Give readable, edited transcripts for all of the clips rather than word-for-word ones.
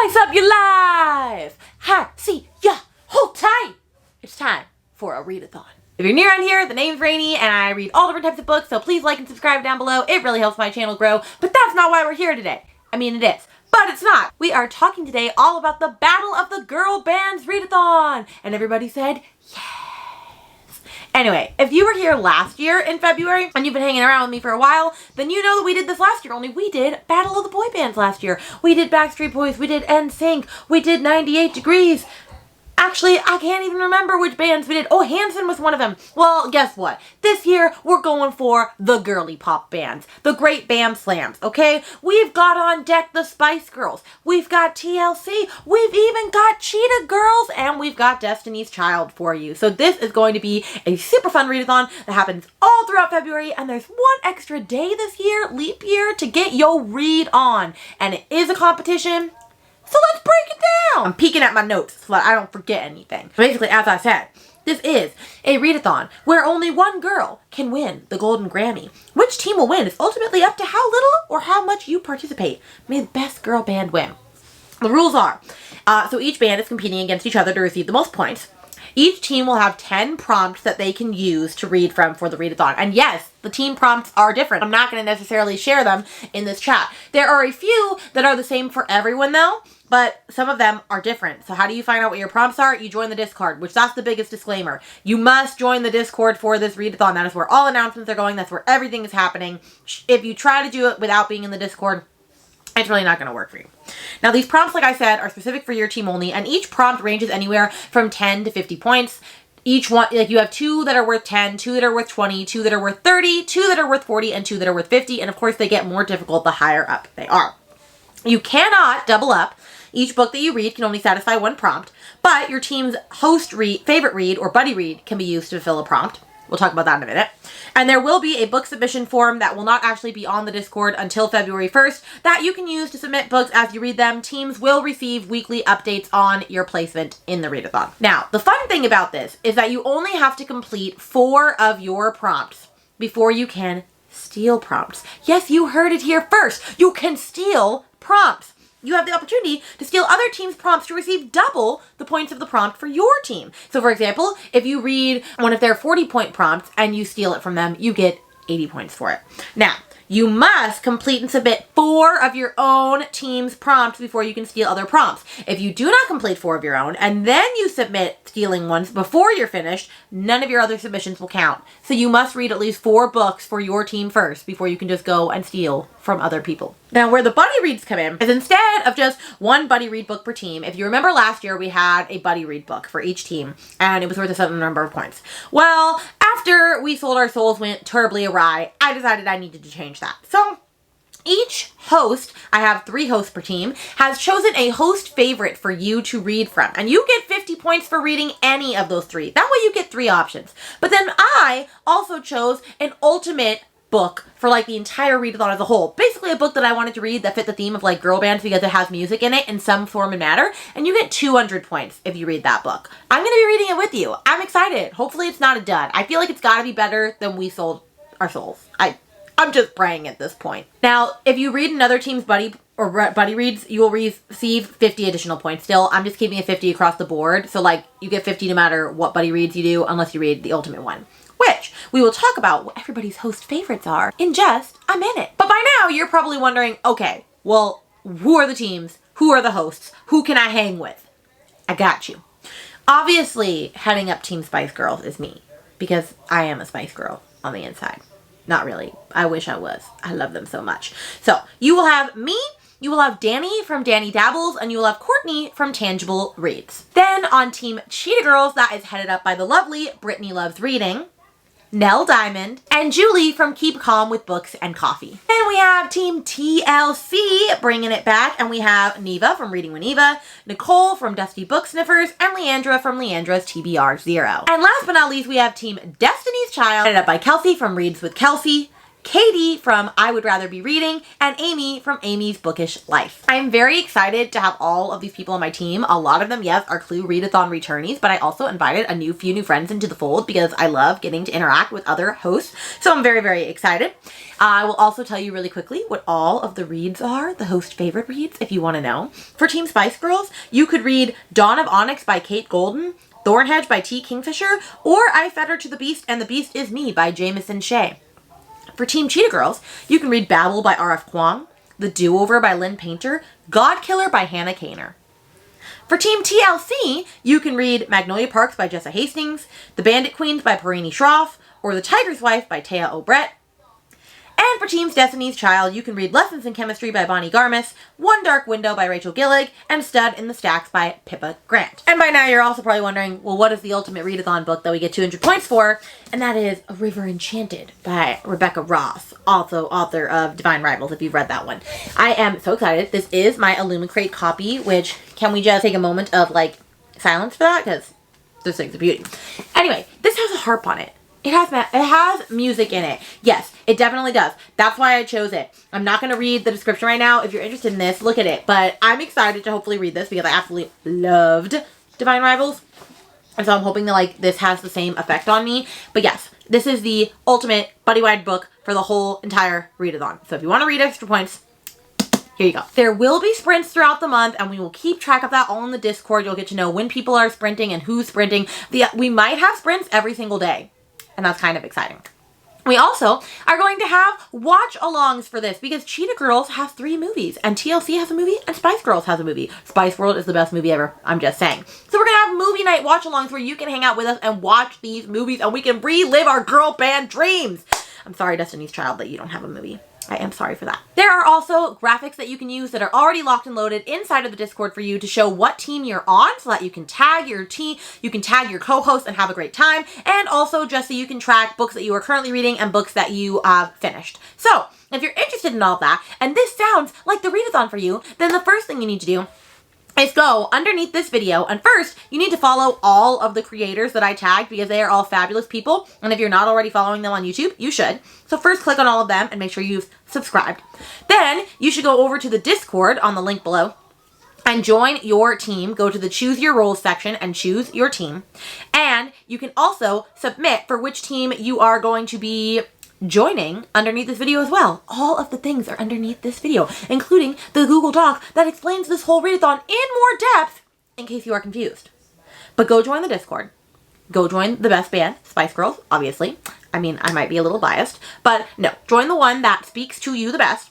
Spice up your life! Hi, see ya, hold tight! It's time for a readathon. If you're new around here, the name's Rainy and I read all different types of books, so please like and subscribe down below. It really helps my channel grow, but that's not why we're here today. I mean, it is, but it's not. We are talking today all about the Battle of the Girl Bands Readathon, and everybody said yes. Anyway, if you were here last year in February and you've been hanging around with me for a while, then you know that we did this last year, only we did Battle of the Boy Bands last year. We did Backstreet Boys, we did NSYNC, we did 98 Degrees. Actually, I can't even remember which bands we did. Oh, Hanson was one of them. Well, guess what? This year, we're going for the girly pop bands. The Great Bam Slams, okay? We've got on deck the Spice Girls. We've got TLC. We've even got Cheetah Girls. And we've got Destiny's Child for you. So this is going to be a super fun readathon that happens all throughout February. And there's one extra day this year, leap year, to get your read on. And it is a competition. So let's break it down. I'm peeking at my notes so that I don't forget anything. Basically, as I said, this is a readathon where only one girl can win the Golden Grammy. Which team will win is ultimately up to how little or how much you participate. May the best girl band win. The rules are, so each band is competing against each other to receive the most points. Each team will have 10 prompts that they can use to read from for the readathon. And yes, the team prompts are different. I'm not going to necessarily share them in this chat. There are a few that are the same for everyone though, but some of them are different. So how do you find out what your prompts are? You join the Discord, which that's the biggest disclaimer. You must join the Discord for this readathon. That is where all announcements are going. That's where everything is happening. If you try to do it without being in the Discord, it's really not going to work for you. Now, these prompts, like I said, are specific for your team only, and each prompt ranges anywhere from 10 to 50 points. Each one, like you have 2 that are worth 10, 2 that are worth 20, 2 that are worth 30, 2 that are worth 40, and 2 that are worth 50. And of course, they get more difficult the higher up they are. You cannot double up. Each book that you read can only satisfy one prompt, but your team's host read, favorite read, or buddy read can be used to fulfill a prompt. We'll talk about that in a minute. And there will be a book submission form that will not actually be on the Discord until February 1st that you can use to submit books as you read them. Teams will receive weekly updates on your placement in the readathon. Now, the fun thing about this is that you only have to complete 4 of your prompts before you can steal prompts. Yes, you heard it here first. You can steal prompts. You have the opportunity to steal other teams' prompts to receive double the points of the prompt for your team. So for example, if you read one of their 40-point prompts and you steal it from them, you get 80 points for it. Now, you must complete and submit 4 of your own team's prompts before you can steal other prompts. If you do not complete 4 of your own and then you submit stealing ones before you're finished, none of your other submissions will count. So you must read at least 4 books for your team first before you can just go and steal from other people. Now, where the buddy reads come in is instead of just one buddy read book per team. If you remember last year, we had a buddy read book for each team and it was worth a certain number of points. Well, after We Sold Our Souls went terribly awry, I decided I needed to change that. So each host, I have 3 hosts per team, has chosen a host favorite for you to read from. And you get 50 points for reading any of those 3. That way you get 3 options. But then I also chose an ultimate book for like the entire readathon as a whole. Basically a book that I wanted to read that fit the theme of like girl bands because it has music in it in some form and matter. And you get 200 points if you read that book. I'm going to be reading it with you. I'm excited. Hopefully it's not a dud. I feel like it's got to be better than We Sold Our Souls. I'm just praying at this point. Now, if you read another team's buddy reads, you will receive 50 additional points still. I'm just keeping it 50 across the board. So like you get 50 no matter what buddy reads you do unless you read the ultimate one, which we will talk about what everybody's host favorites are in just a minute. But by now you're probably wondering, okay, well, who are the teams? Who are the hosts? Who can I hang with? I got you. Obviously, heading up Team Spice Girls is me because I am a Spice Girl on the inside. Not really. I wish I was. I love them so much. So you will have me, you will have Danny from Danny Dabbles, and you will have Courtney from Tangible Reads. Then on Team Cheetah Girls, that is headed up by the lovely Brittany Loves Reading, Nell Diamond, and Julie from Keep Calm with Books and Coffee. Then we have Team TLC bringing it back, and we have Neva from Reading with Neva, Nicole from Dusty Book Sniffers, and Leandra from Leandra's TBR 0. And last but not least, we have Team Destiny's Child, headed up by Kelsey from Reads with Kelsey, Katie from I Would Rather Be Reading, and Amy from Amy's Bookish Life. I'm very excited to have all of these people on my team. A lot of them, yes, are Clue Readathon returnees, but I also invited a few new friends into the fold because I love getting to interact with other hosts. So I'm very, very excited. I will also tell you really quickly what all of the reads are, the host favorite reads, if you want to know. For Team Spice Girls, you could read Dawn of Onyx by Kate Golden, Thornhedge by T. Kingfisher, or I Fed Her to the Beast and the Beast Is Me by Jameson Shea. For Team Cheetah Girls, you can read Babel by R.F. Kuang, The Do-Over by Lynn Painter, God Killer by Hannah Kaner. For Team TLC, you can read Magnolia Parks by Jessa Hastings, The Bandit Queens by Parini Shroff, or The Tiger's Wife by Taya O'Brett. And for Team Destiny's Child, you can read Lessons in Chemistry by Bonnie Garmis, One Dark Window by Rachel Gillig, and Stud in the Stacks by Pippa Grant. And by now you're also probably wondering, well, what is the ultimate readathon book that we get 200 points for? And that is A River Enchanted by Rebecca Ross, also author of Divine Rivals, if you've read that one. I am so excited. This is my Illumicrate copy, which, can we just take a moment of, like, silence for that? Because this thing's a beauty. Anyway, this has a harp on it. It has music in it. Yes, it definitely does. That's why I chose it. I'm not going to read the description right now. If you're interested in this, look at it. But I'm excited to hopefully read this because I absolutely loved Divine Rivals. And so I'm hoping that, like, this has the same effect on me. But yes, this is the ultimate buddy-wide book for the whole entire readathon. So if you want to read extra points, here you go. There will be sprints throughout the month, and we will keep track of that all in the Discord. You'll get to know when people are sprinting and who's sprinting. We might have sprints every single day. And that's kind of exciting. We also are going to have watch-alongs for this because Cheetah Girls has 3 movies and TLC has a movie and Spice Girls has a movie. Spice World is the best movie ever. I'm just saying. So we're going to have movie night watch-alongs where you can hang out with us and watch these movies and we can relive our girl band dreams. I'm sorry, Destiny's Child, that you don't have a movie. I am sorry for that. There are also graphics that you can use that are already locked and loaded inside of the Discord for you to show what team you're on so that you can tag your team, you can tag your co-host and have a great time, and also just so you can track books that you are currently reading and books that you have finished. So, if you're interested in all that, and this sounds like the readathon for you, then the first thing you need to do is go underneath this video, and first you need to follow all of the creators that I tagged because they are all fabulous people, and if you're not already following them on YouTube, you should. So first click on all of them and make sure you've subscribed. Then you should go over to the Discord on the link below and join your team. Go to the Choose Your Roles section and choose your team. And you can also submit for which team you are going to be joining underneath this video as well. All of the things are underneath this video, including the Google Doc that explains this whole readathon in more depth in case you are confused. But go join the Discord. Go join the best band, Spice Girls, obviously. I mean, I might be a little biased, but no, join the one that speaks to you the best.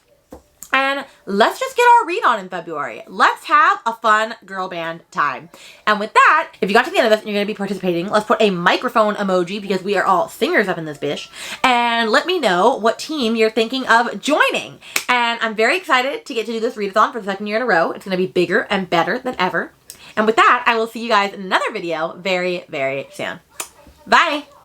And let's just get our read on in February. Let's have a fun girl band time. And with that, if you got to the end of this and you're going to be participating, let's put a microphone emoji because we are all singers up in this bitch. And let me know what team you're thinking of joining. And I'm very excited to get to do this readathon for the 2nd year in a row. It's going to be bigger and better than ever. And with that, I will see you guys in another video very, very soon. Bye!